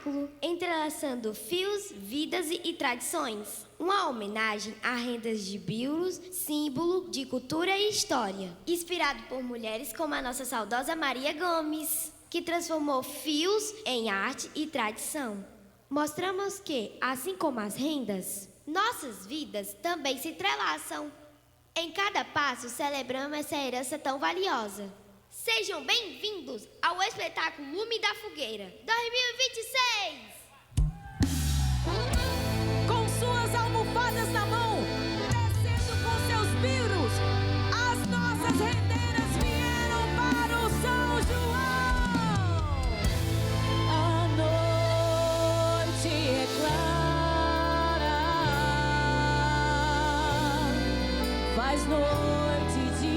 espetáculo, entrelaçando fios, vidas e tradições. Uma homenagem a rendas de bilos, símbolo de cultura e história. Inspirado por mulheres como a nossa saudosa Maria Gomes, que transformou fios em arte e tradição. Mostramos que, assim como as rendas, nossas vidas também se entrelaçam. Em cada passo celebramos essa herança tão valiosa. Sejam bem-vindos ao espetáculo Lume da Fogueira 2026! Com suas almofadas na mão, descendo com seus biros, as nossas rendeiras vieram para o São João. A noite é clara, faz noite de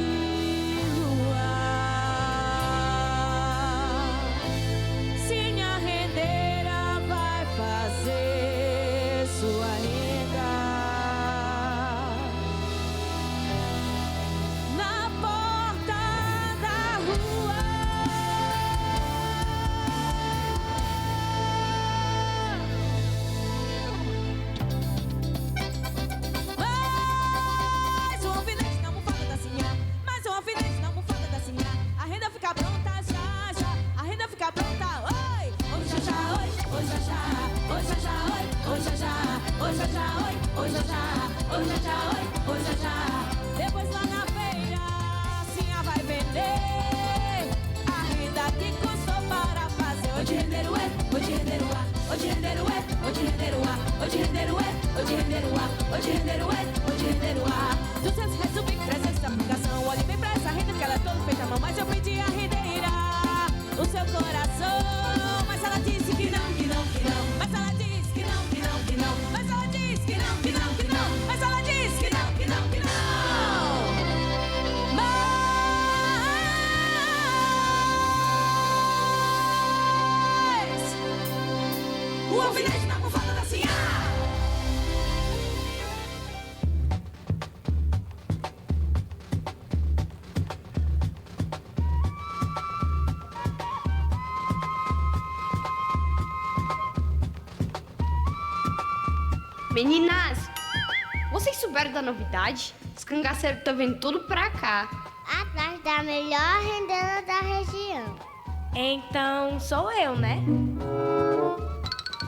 depois lá na feira, a Sinha vai vender a renda que custou para fazer. Hoje rendeiro é, hoje rendeiro a, hoje rendeiro é, hoje rendeiro a, hoje rendeiro é, hoje rendeiro a, hoje rendeiro é, hoje rendeiro a. 200 resumir, 300 da aplicação. Olhe bem pra essa renda que ela é toda feita à mão. Mas eu pedi a rendeira, o seu coração. Mas ela disse que não, que não, que não. Mas ela disse que não, que não, que não. Mas ela disse que não, que não, que não. Mas ela disse que não, que não, que não. Mas o alfinete na almofada da Sinha. Meninas, vocês souberam da novidade? Os cangaceiros estão vindo tudo pra cá. Atrás da melhor rendeira da região. Então sou eu, né?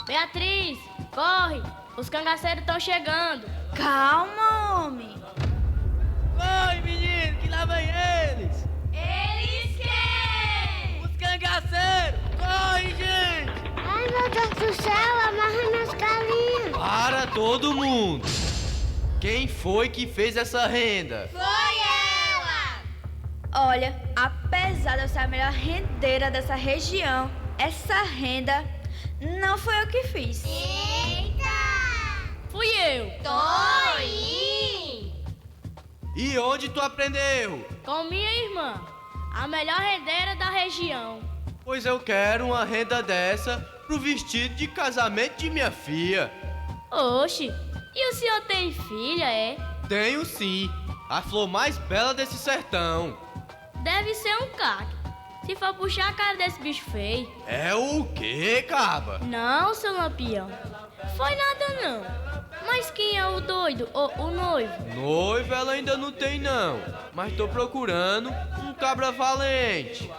Beatriz, corre! Os cangaceiros estão chegando. Calma, homem. Corre, menino, que lá vem eles! Eles quem? Os cangaceiros! Corre, gente! Ai, meu Deus do céu, amarra meus galinhos. Para todo mundo! Quem foi que fez essa renda? Foi ela! Olha, apesar de eu ser a melhor rendeira dessa região, essa renda não foi eu que fiz. Eita! Fui eu! Toim! E onde tu aprendeu? Com minha irmã, a melhor rendeira da região. Pois eu quero uma renda dessa pro vestido de casamento de minha filha. Oxe, e o senhor tem filha, é? Tenho sim, a flor mais bela desse sertão. Deve ser um caque. Se for puxar a cara desse bicho feio. É o quê, caba? Não, seu lampião. Foi nada não. Mas quem é o doido ou o noivo? Noiva ela ainda não tem não, mas tô procurando um cabra valente.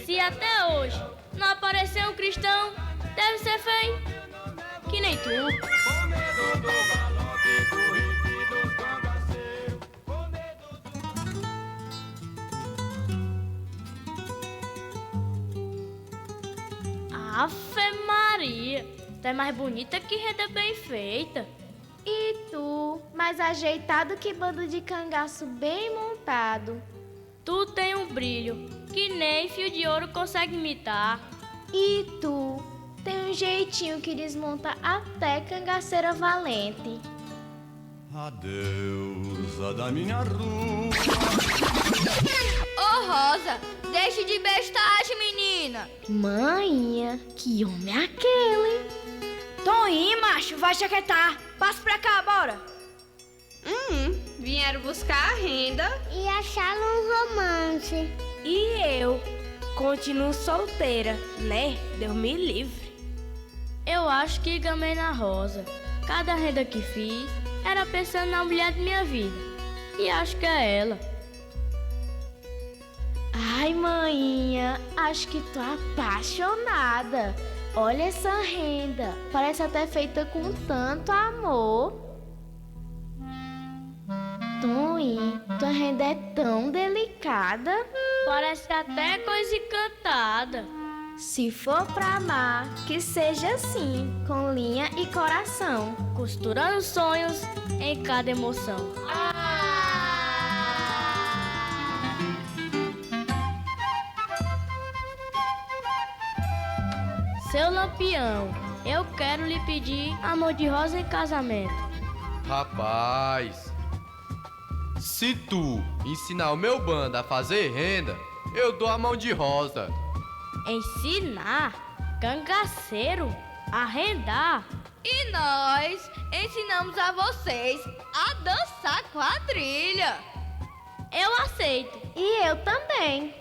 Se até hoje não apareceu um cristão, deve ser feio. Que nem tu. Ave Maria, tu é mais bonita que renda bem feita. E tu, mais ajeitado que bando de cangaço bem montado. Tu tem um brilho que nem fio de ouro consegue imitar. E tu, tem um jeitinho que desmonta até cangaceira valente. A deusa da minha rua. Ô Rosa, deixe de bestagem, menina. Manha, que homem é aquele? Toim, macho, vai chaquetar. Passa pra cá, bora. Vieram buscar a renda. E acharam um romance. E eu continuo solteira, né? Deus me livre. Eu acho que gamei na Rosa. Cada renda que fiz era pensando na mulher de minha vida. E acho que é ela. Ai, maninha, acho que tô apaixonada. Olha essa renda, parece até feita com tanto amor. Toinho, tua renda é tão delicada. Parece até coisa encantada. Se for pra amar, que seja assim, com linha e coração. Costurando sonhos em cada emoção. Seu Lampião, eu quero lhe pedir amor de rosa em casamento. Rapaz, se tu ensinar o meu bando a fazer renda, eu dou a mão de rosa. Ensinar cangaceiro a rendar. E nós ensinamos a vocês a dançar quadrilha. Eu aceito. E eu também.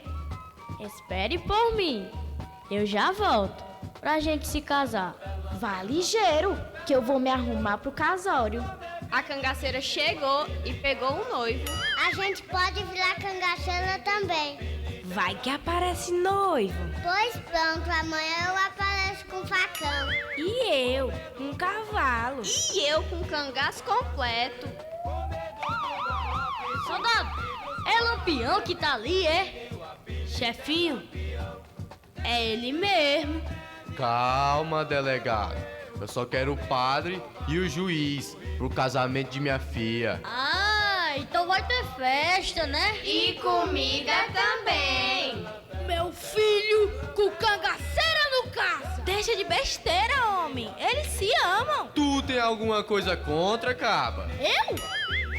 Espere por mim. Eu já volto pra gente se casar. Vá ligeiro, que eu vou me arrumar pro casório. A cangaceira chegou e pegou o noivo. A gente pode virar cangaceira também. Vai que aparece noivo. Pois pronto, amanhã eu apareço com facão. E eu, um cavalo. E eu com o cangaço completo. Soldado, é Lampião que tá ali, é? Chefinho, é ele mesmo. Calma, delegado. Eu só quero o padre e o juiz pro casamento de minha filha. Ah, então vai ter festa, né? E comida também. Meu filho com cangaceira no caso. Deixa de besteira, homem. Eles se amam. Tu tem alguma coisa contra, caba? Eu?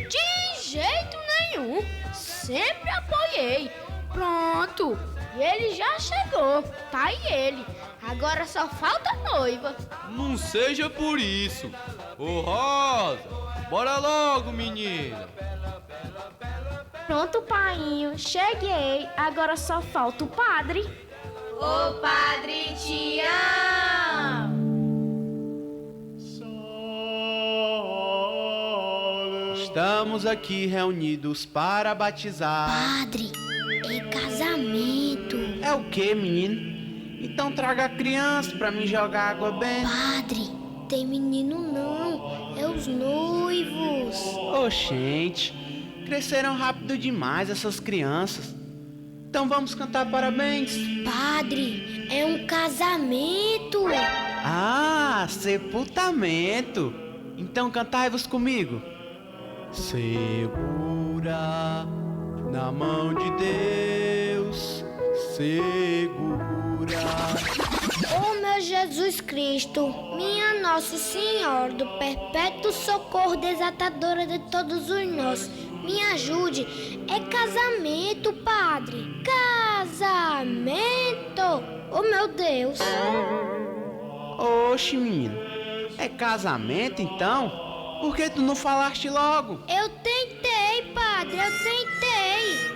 De jeito nenhum. Sempre apoiei. Pronto. E ele já chegou. Tá aí ele. Agora só falta a noiva. Não seja por isso. Ô Rosa, bora logo, menina. Pronto, painho, cheguei. Agora só falta o padre. O padre te ama. Estamos aqui reunidos para batizar. Padre, é casamento. É o que, menino? Então traga a criança pra mim jogar água benta. Padre, tem menino não, é os noivos. Oxente, cresceram rápido demais essas crianças. Então vamos cantar parabéns. Padre, é um casamento. Ah, sepultamento. Então cantai-vos comigo. Segura na mão de Deus, segura. Ó meu Jesus Cristo, minha Nossa Senhora do Perpétuo Socorro, desatadora de todos os nós, me ajude. É casamento, Padre. Casamento. Oh meu Deus. Oxe, menino, é casamento então? Por que tu não falaste logo? Eu tentei, Padre, eu tentei.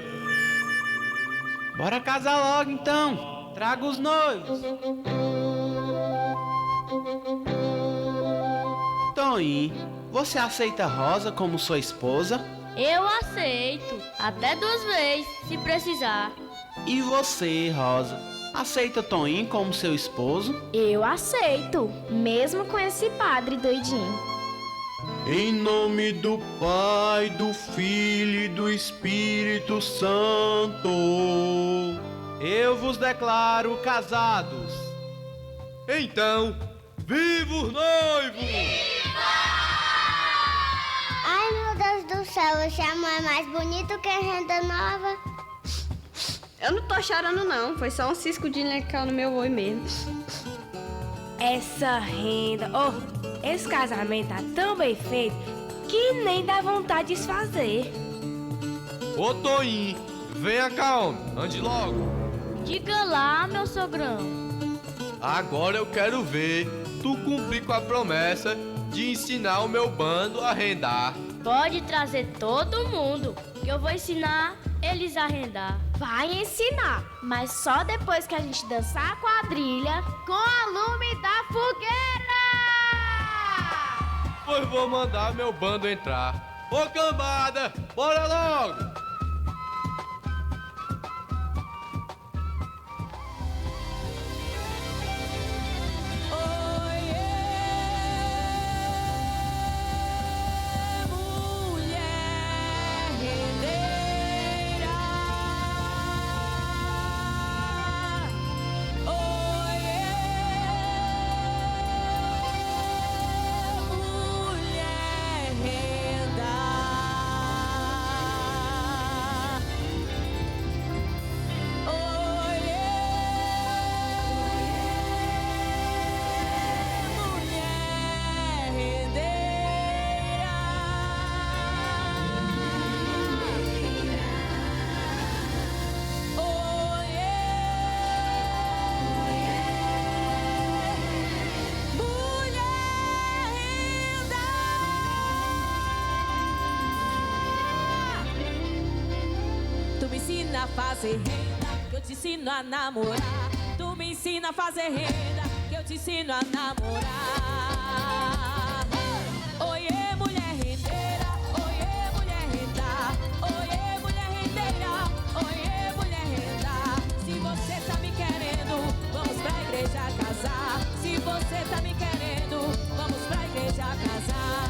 Bora casar logo então. Traga os noivos. Toinho, você aceita Rosa como sua esposa? Eu aceito. Até 2 vezes, se precisar. E você, Rosa, aceita Toinho como seu esposo? Eu aceito, mesmo com esse padre doidinho. Em nome do Pai, do Filho e do Espírito Santo, eu vos declaro casados. Então, viva os noivos! Ai meu Deus do céu, esse amor é mais bonito que a renda nova. Eu não tô chorando não, foi só um cisco de lecal no meu olho mesmo. Essa renda, esse casamento tá tão bem feito que nem dá vontade de desfazer. Ô Toinho, venha cá, homem, ande logo. Diga lá, meu sogrão. Agora eu quero ver tu cumprir com a promessa de ensinar o meu bando a rendar. Pode trazer todo mundo, que eu vou ensinar eles a rendar. Vai ensinar, mas só depois que a gente dançar a quadrilha com a lume da fogueira. Pois vou mandar meu bando entrar. Ô cambada, bora logo! ensina a fazer renda, que eu te ensino a namorar. Tu me ensina a fazer renda, que eu te ensino a namorar. Oiê, mulher rendeira, oiê, mulher renda. Oiê, mulher rendeira, oiê, mulher renda. Se você tá me querendo, vamos pra igreja casar. Se você tá me querendo, vamos pra igreja casar.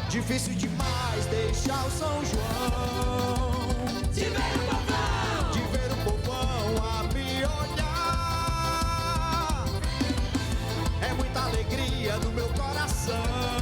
Difícil demais deixar o São João. De ver o povão, de ver o povão a me olhar. É muita alegria no meu coração.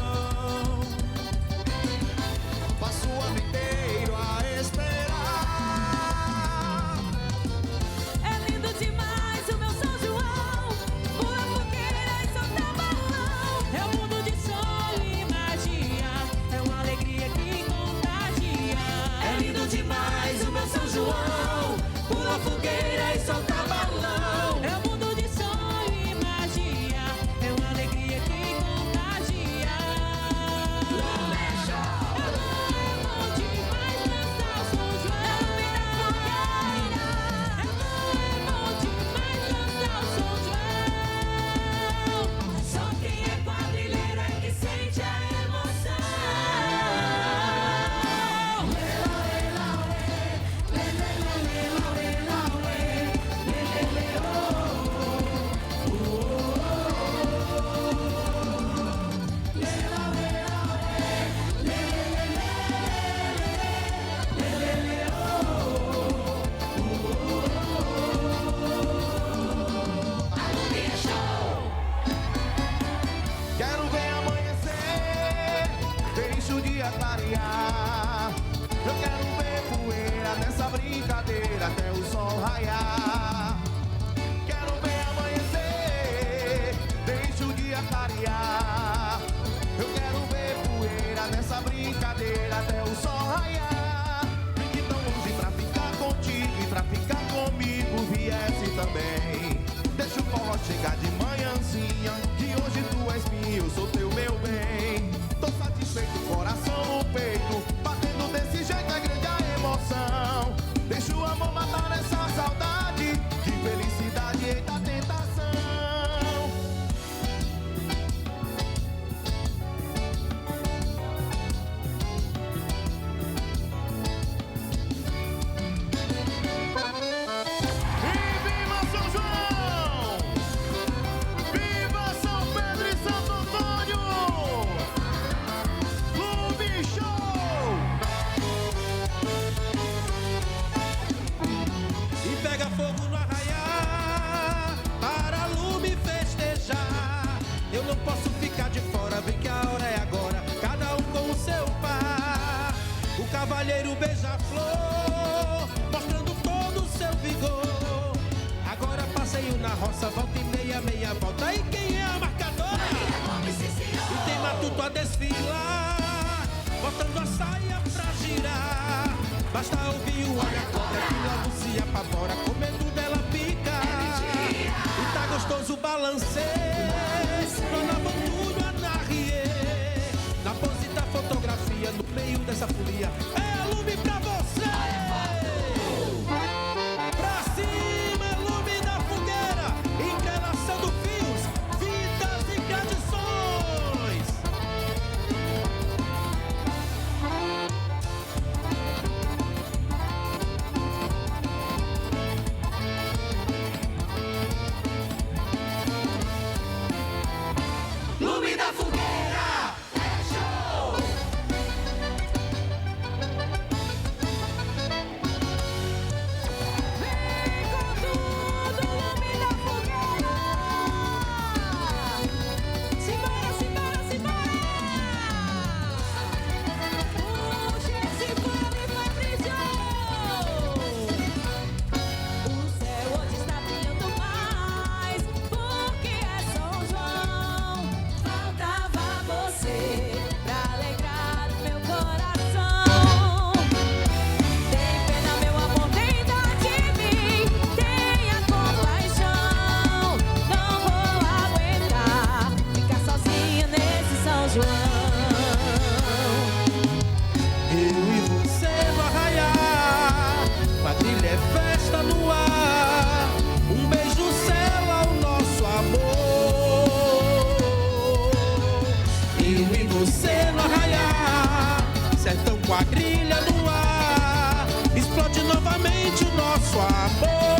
dia clarear. Eu quero ver poeira nessa brincadeira até o sol raiar. Quero ver amanhecer, deixa o dia clarear. Eu quero ver poeira nessa brincadeira até o sol raiar. Vim de tão longe pra ficar contigo e pra ficar comigo viesse também. Deixa o forró chegar de manhãzinha, que hoje tu és minha, eu sou teu, meu bem. Tô satisfeito, coração no peito, batendo desse jeito é grande a emoção. Deixa o amor matar essa saudade, que felicidade eita tentação. Cavalheiro beija-flor, mostrando todo o seu vigor. Agora passeio na roça, volta e meia, meia volta. E quem é a marcadora? E tem matuto a desfilar, botando a saia pra girar. Basta ouvir o olha cobra que logo se apavora, com medo dela pica. E tá gostoso o balanceio, Dona Vantudo Anarrie. Na pose da fotografia, no meio dessa folia, é a lume pra você! Pra cima, é lume da fogueira, entrelaçando fios, vidas e tradições. Lume da fogueira, é show! Quadrilha no ar, explode novamente o nosso amor.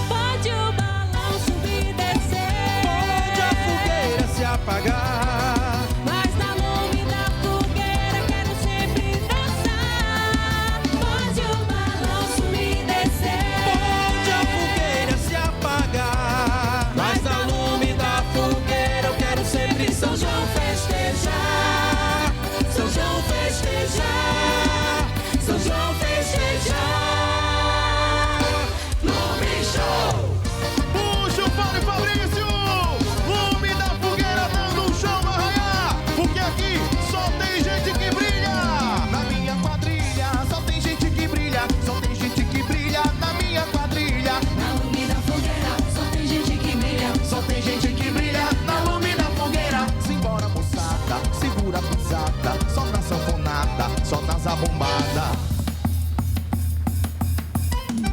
Pode o balão subir e descer, pode a fogueira se apagar, mas na lume da fogueira quero sempre dançar. Pode o balão subir e descer, pode a fogueira se apagar, mas na lume da fogueira eu quero sempre São João festejar. São João festejar, São João festejar, Lume Show! Puxa o Paulo e Fabrício! Lume da fogueira dando um show no arraiar, porque aqui só tem gente que brilha. Na minha quadrilha só tem gente que brilha, só tem gente que brilha na minha quadrilha. Na lume da fogueira só tem gente que brilha, só tem gente que brilha na lume da fogueira. Simbora moçada, segura a pisada, só na sanfonada, só na zabombada.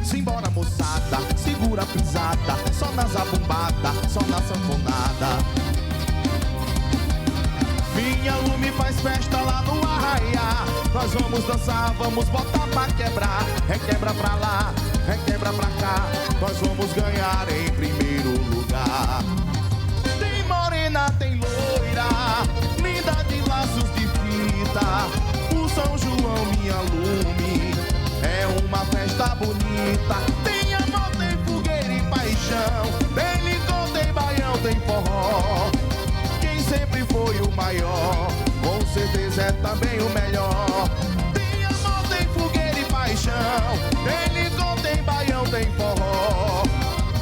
Simbora moçada, segura a pisada, só na zabombada, só na sanfonada. Minha lume faz festa lá no arraiá. Nós vamos dançar, vamos botar pra quebrar. Requebra pra lá, requebra pra cá. Nós vamos ganhar em primeiro lugar. Tem morena, tem loira, linda de laços de fita. O São João, minha lume, é uma festa bonita. Tem amor, tem fogueira e paixão. Tem licor, tem baião, tem forró. Quem sempre foi o maior é também o melhor. Tem amor, tem fogueira e paixão, tem licor, tem baião, tem forró.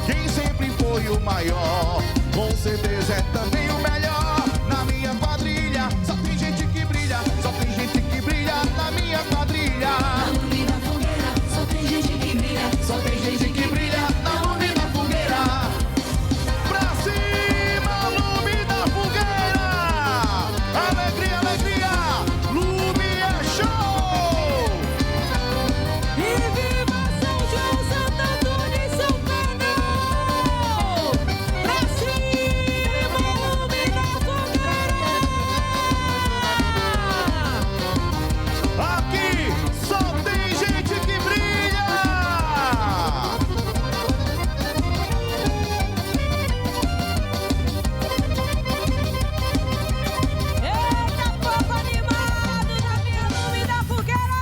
Quem sempre foi o maior, com certeza é também o melhor. Na minha quadrilha só tem gente que brilha, só tem gente que brilha na minha quadrilha. Na lume da fogueira só tem gente que brilha, só tem gente que brilha na lume da fogueira. Pra cima, lume da fogueira. Alegria, alegria, lume é show. E viva São João, Santo Antônio e São Pedro! Pra cima, lume da fogueira! Aqui só tem gente que brilha. Eita, povo animado na minha lume da fogueira!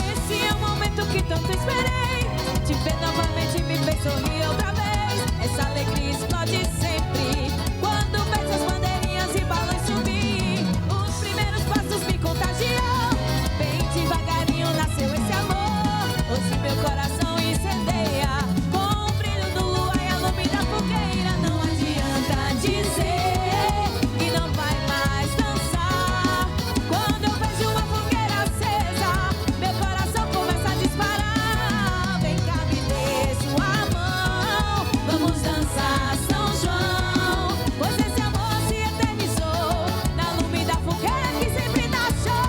Esse é o momento que tanto esperei. Te ver novamente me fez sorrir outra vez. Essa alegria explode sempre quando vejo as bandeirinhas e balões subir. Os primeiros passos me contagiam. Bem devagarinho nasceu esse amor. Hoje meu coração incendeia com o brilho do luar e a lume da fogueira. Não adianta dizer que não vai mais dançar. Quando eu vejo uma fogueira acesa, meu coração começa a disparar. Vem cá, me dê sua mão, vamos dançar São João. Pois esse amor se eternizou na lume da fogueira que sempre dá show.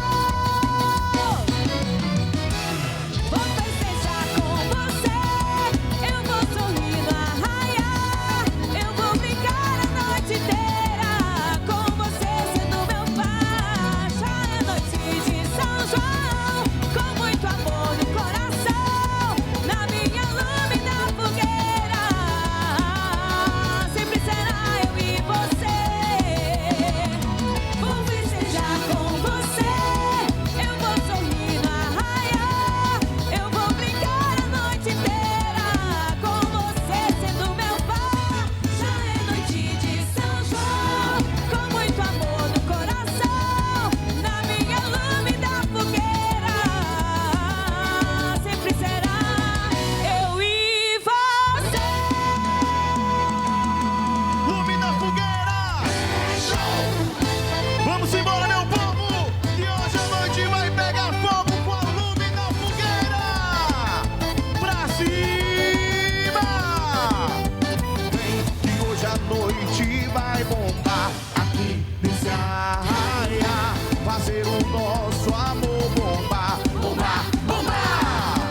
Vou festejar com você, eu vou sorrir no arraiar. Eu vou brincar a noite inteira com você sendo meu par. Já é noite de São João, com muito amor no coração. Na minha lume da fogueira sempre será eu e você. Vou festejar com você, eu vou sorrir no arraiar. Eu vou brincar a noite inteira com você sendo meu par. Já é noite de São João, com muito amor no coração. Na minha lume da fogueira sempre será eu e você. Lume da fogueira. Vamos embora, meu povo. E hoje a noite vai pegar fogo com a lume da fogueira. Pra cima. Vem que hoje a noite vai bombar aqui nesse arraia. Fazer o nosso amor bombar, bombar, bombar.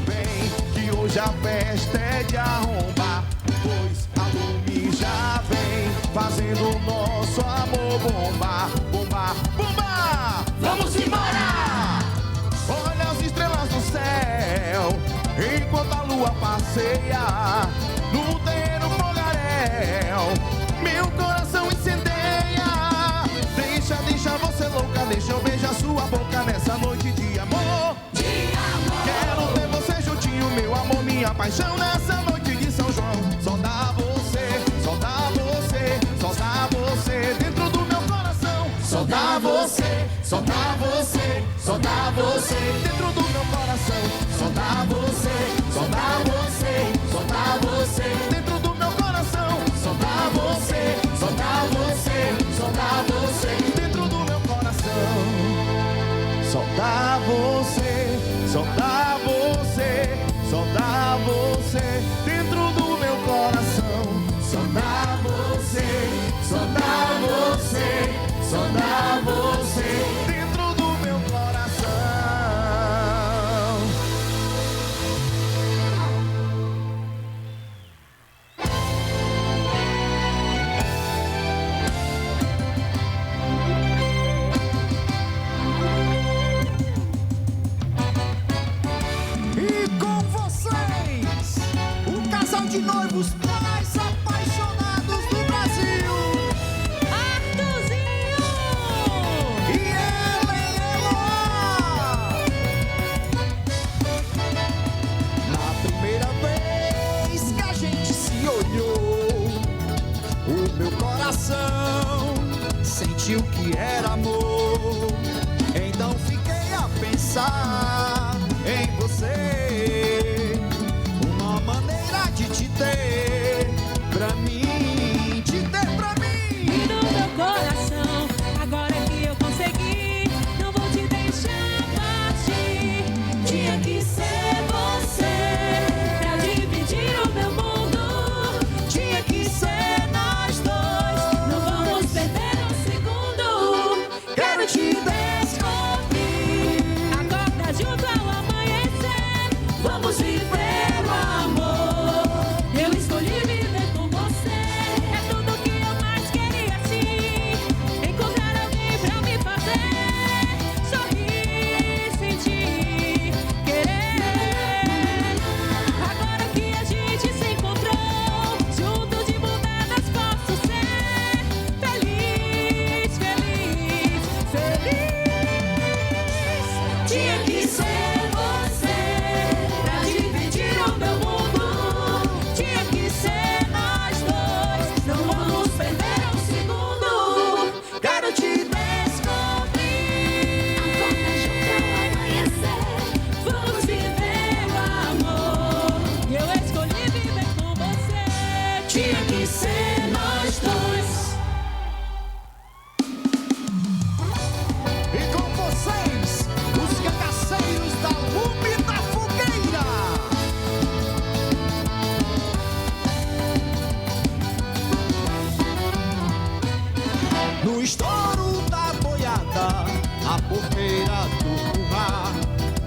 Vem que hoje a festa é de arrombar. Pois a lume já vem fazendo o nosso amor bombar, bombar, bombar. Vamos embora! Olha as estrelas no céu, enquanto a lua passeia no terreno fogaréu. Meu coração incendeia. Deixa você louca, deixa eu beijar sua boca nessa noite de amor. Quero ter você juntinho, meu amor, minha paixão nessa noite de São João. Só dá você, só dá você, só dá você dentro do meu coração. Só dá você, só dá você, só dá você dentro do meu coração. Só dá você, só dá você, só dá você dentro do meu coração. Só dá você, só dá você, só dá você dentro do meu coração. Só dá você, só dá você, só dá você dentro do meu coração. Só dá você, só dá você, só dá você dentro do meu coração. pensar em você, uma maneira de te ter pra mim, te ter pra mim. E no meu coração, agora que eu consegui, não vou te deixar partir. Tinha que ser você pra dividir o meu mundo. Tinha que ser nós dois, não vamos perder um segundo. Quero te descobrir, acorda junto ao amanhecer. Vamos viver o amor. Eu escolhi viver com você. É tudo que eu mais queria, sim. Encontrar alguém pra me fazer sorrir, sentir, querer. Agora que a gente se encontrou, junto de bonecas posso ser feliz, feliz, feliz. Tinha que ser você pra dividir o meu mundo. Tinha que ser nós dois, não vamos perder um segundo. Quero te descobrir, acorda junto ao amanhecer. Vamos viver o amor. Eu escolhi viver com você. Tinha que ser nós dois. E com vocês, os cangaceiros da Lume da Fogueira. No estouro da boiada, a porteira do curral,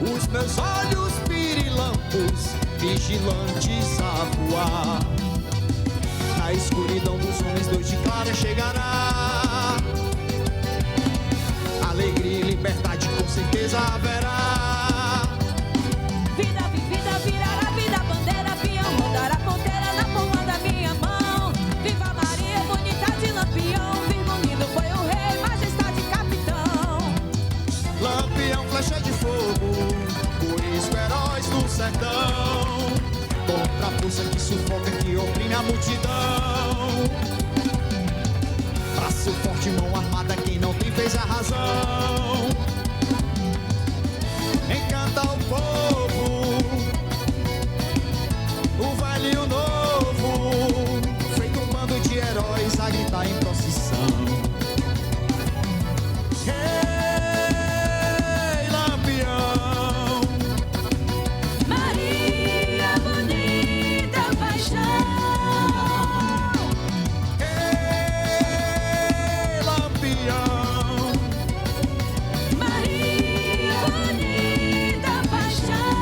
os meus olhos pirilampos, vigilantes a voar. Na escuridão dos homens, noite clara chegará. Alegria e liberdade com certeza haverá. Vida vivida virará vida, bandeira, avião, rodar a ponteira na palma da minha mão. Viva Maria, bonita de Lampião. Viva lindo foi o rei, majestade capitão. Lampião, flecha de fogo, por isso heróis do sertão. Contra a força que sufoca, que oprime a multidão. Pra seu forte mão armada, quem não tem fez a razão. Encanta o povo, o velho e o novo, feito um bando de heróis a gritar em procissão. Ei, Lampião, Maria, bonita paixão. ei, Lampião, Maria, bonita paixão.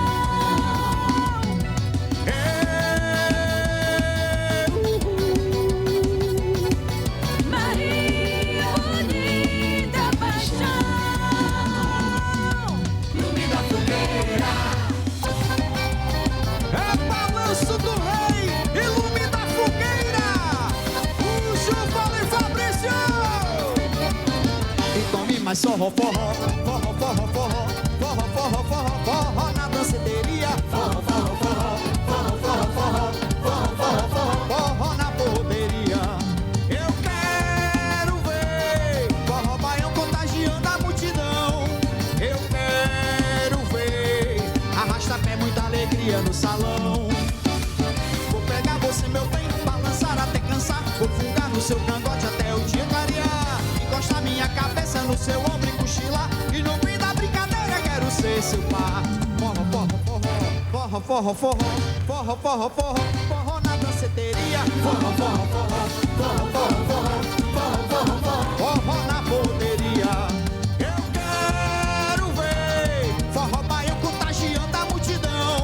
Maria, bonita paixão. Lume da fogueira. é balanço do rei e lume da fogueira. Puxa o vale, Fabrício. E tome mais forró, forró, forró, forró, forró, forró, forró, forró, forró na danceteria. Forró, forró, forró, forró, forró, forró, forró, forró, forró, forró na poderia. Eu quero ver forró baião contagiando a multidão. Eu quero ver arrasta-pé, muita alegria no salão. Vou pegar você, meu bem, balançar até cansar. Vou fungar no seu cangote até o dia clarear. Encostar minha cabeça no seu ombro e cochilar. E no fim da brincadeira quero ser seu par. Forró, forró, forró, forró, forró, forró, forró, forró, forró na danceteria. Forró, forró, forró, forró, forró, forró, forró, forró, forró, forró na poderia. Eu quero ver forró baião contagiando a multidão.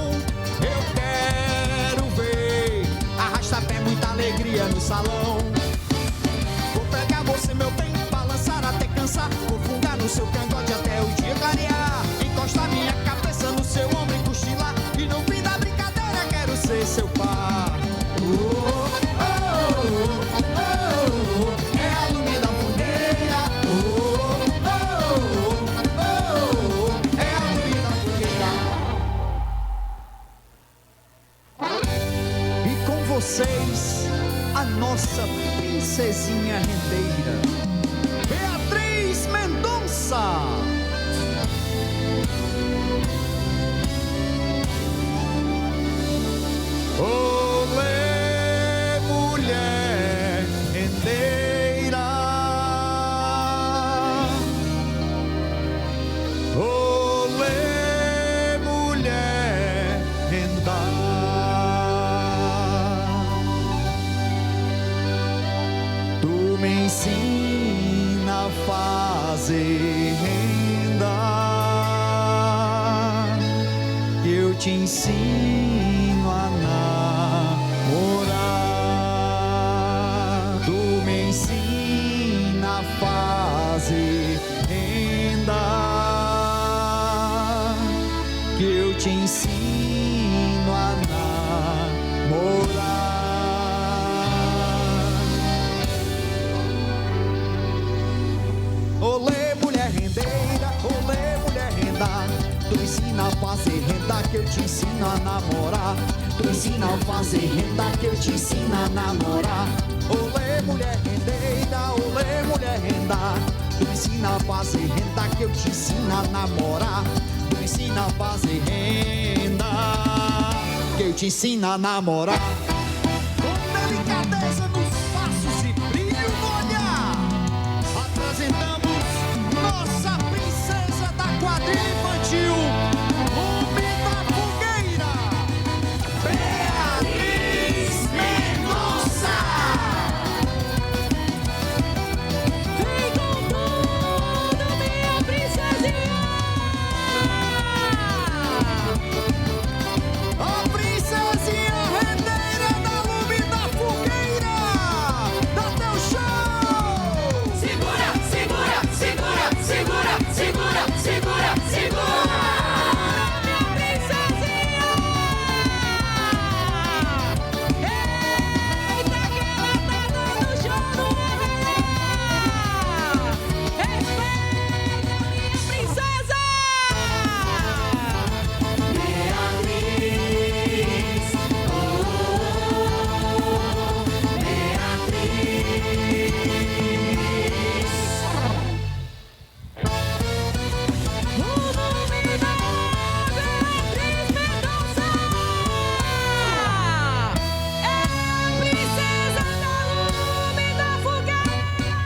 Eu quero ver arrasta-pé, muita alegria no salão. Vou pegar você, meu bem, balançar até cansar. Vou fungar no seu cangote até o dia clarear. Encostar minha cabeça no seu ombro e cochilar. E no fim da brincadeira quero ser seu par. É a lume da fogueira. É a lume da fogueira. E com vocês, a nossa princesinha rendeira, Beatriz Mendonça. me ensina a fazer renda, que eu te ensino a namorar. Tu me ensina a fazer renda, que eu te ensino a namorar. Olê, mulher rendeira, olê, mulher renda, tu ensina a fazer renda, que eu te ensino a namorar. Tu ensina a fazer renda, que eu te ensino a namorar. Olê, mulher rendeira, olê, mulher renda, tu ensina a fazer renda, que eu te ensino a namorar. Tu ensina a fazer renda, que eu te ensino a namorar. Com delicadeza nos passos e brilho no olhar, apresentamos nossa princesa da quadrilha infantil, Lume da Fogueira, Beatriz Mendonça. Vem com tudo, minha princesinha. A princesinha rendeira da Lume da Fogueira, dá teu show! Segura, segura, segura, segura, segura, segura, segura. Minha princesinha. Eita, que ela tá dando show no arraial. Respeita, minha princesa. Beatriz, oh, Beatriz. O nome da Beatriz Mendonça é a princesa da Lume da Fogueira.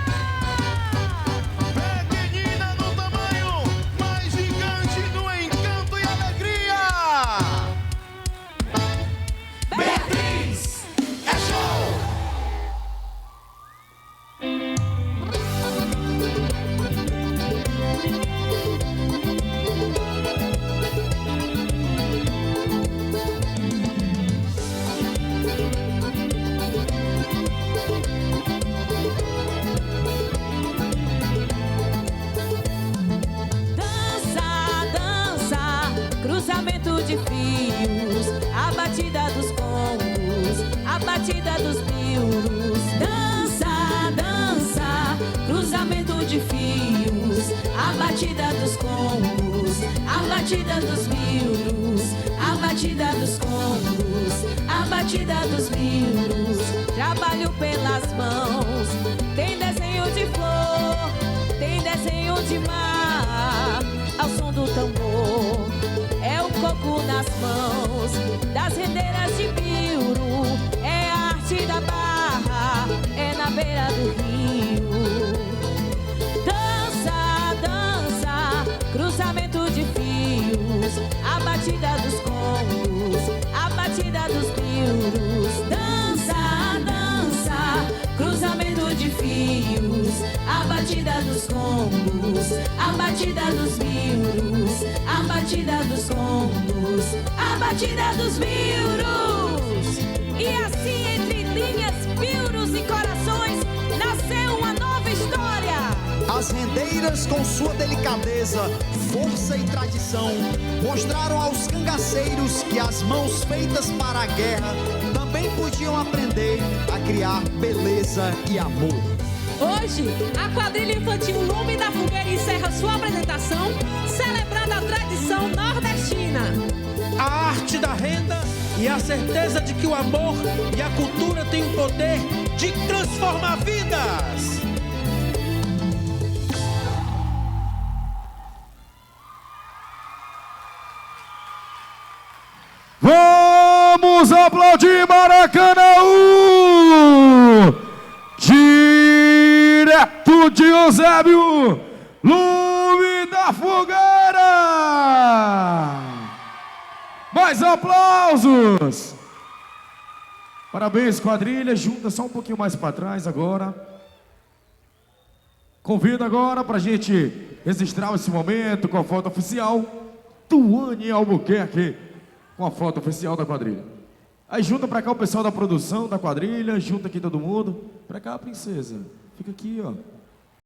Pequenina no tamanho, mas gigante no encanto e alegria. Beatriz, é show! Dança, dança, cruzamento de fios, a batida dos congos, a batida dos piuros. Dança, dança, cruzamento de fios, a batida dos congos, a batida dos piuros, a batida dos congos, a batida dos piuros. Trabalho pelas mãos, tem desenho de flor, tem desenho de mar, ao som do tambor. É o coco nas mãos das rendeiras de piuro, é a arte da barra, é na beira do rio. Dança, dança, cruzamento de fios, a batida dos congos, a batida dos piuros. Dança, dança, cruzamento de fios, a batida dos congos, a batida dos piuros, a batida dos congos, a batida dos piuros. E assim, entre linhas, piuros e corações, nasceu uma nova história. As rendeiras, com sua delicadeza, força e tradição, mostraram aos cangaceiros que as mãos feitas para a guerra também podiam aprender a criar beleza e amor. Hoje, a quadrilha infantil Lume da Fogueira encerra sua apresentação, celebrando a tradição nordestina. A arte da renda e a certeza de que o amor e a cultura têm o poder de transformar vidas. Vamos aplaudir Maracanã! Direto de Eusébio, Lume da Fogueira! Mais aplausos! Parabéns, quadrilha. Junta só um pouquinho mais para trás agora. Convido agora pra gente registrar esse momento com a foto oficial. Tuane Albuquerque com a foto oficial da quadrilha. Aí junta pra cá o pessoal da produção da quadrilha, junta aqui todo mundo. Pra cá, princesa. Fica aqui, ó.